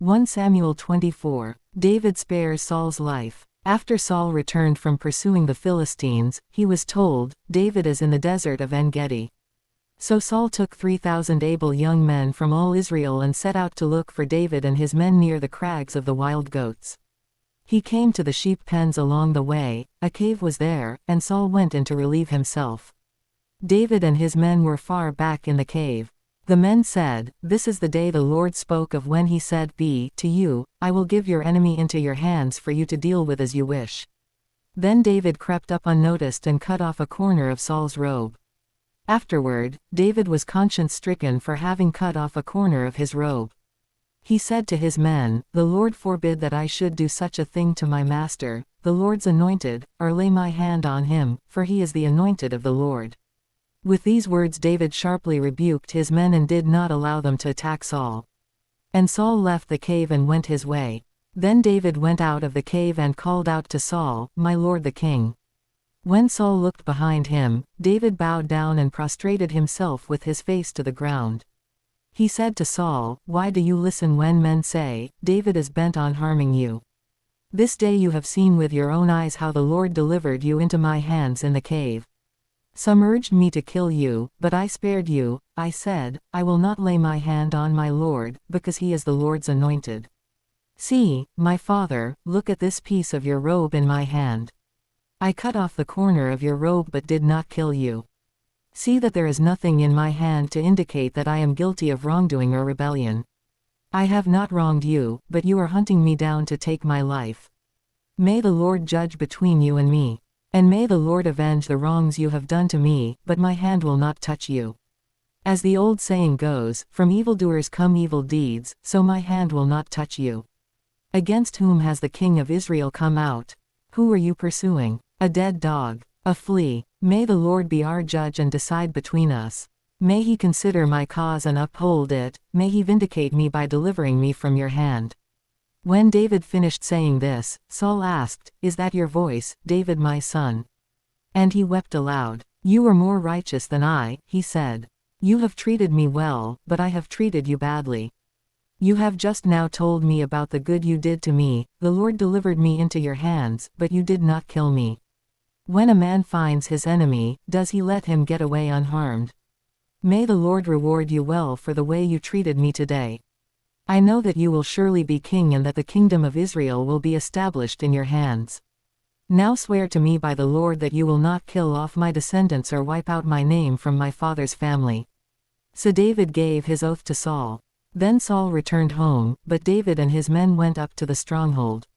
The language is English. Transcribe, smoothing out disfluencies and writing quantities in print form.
1 Samuel 24. David spares Saul's life. After Saul returned from pursuing the Philistines, he was told, "David is in the desert of En-Gedi." So Saul took 3,000 able young men from all Israel and set out to look for David and his men near the crags of the wild goats. He came to the sheep pens along the way, a cave was there, and Saul went in to relieve himself. David and his men were far back in the cave. The men said, "This is the day the Lord spoke of when he said, 'Be to you, I will give your enemy into your hands for you to deal with as you wish.'" Then David crept up unnoticed and cut off a corner of Saul's robe. Afterward, David was conscience-stricken for having cut off a corner of his robe. He said to his men, "The Lord forbid that I should do such a thing to my master, the Lord's anointed, or lay my hand on him, for he is the anointed of the Lord." With these words David sharply rebuked his men and did not allow them to attack Saul. And Saul left the cave and went his way. Then David went out of the cave and called out to Saul, "My lord the king." When Saul looked behind him, David bowed down and prostrated himself with his face to the ground. He said to Saul, "Why do you listen when men say, 'David is bent on harming you'? This day you have seen with your own eyes how the Lord delivered you into my hands in the cave. Some urged me to kill you, but I spared you. I said, I will not lay my hand on my Lord, because he is the Lord's anointed. See, my father, look at this piece of your robe in my hand. I cut off the corner of your robe but did not kill you. See that there is nothing in my hand to indicate that I am guilty of wrongdoing or rebellion. I have not wronged you, but you are hunting me down to take my life. May the Lord judge between you and me. And may the Lord avenge the wrongs you have done to me, but my hand will not touch you. As the old saying goes, from evildoers come evil deeds, so my hand will not touch you. Against whom has the king of Israel come out? Who are you pursuing? A dead dog? A flea? May the Lord be our judge and decide between us. May he consider my cause and uphold it, may he vindicate me by delivering me from your hand." When David finished saying this, Saul asked, "Is that your voice, David my son?" And he wept aloud. "You are more righteous than I," he said. "You have treated me well, but I have treated you badly. You have just now told me about the good you did to me. The Lord delivered me into your hands, but you did not kill me. When a man finds his enemy, does he let him get away unharmed? May the Lord reward you well for the way you treated me today. I know that you will surely be king and that the kingdom of Israel will be established in your hands. Now swear to me by the Lord that you will not kill off my descendants or wipe out my name from my father's family." So David gave his oath to Saul. Then Saul returned home, but David and his men went up to the stronghold.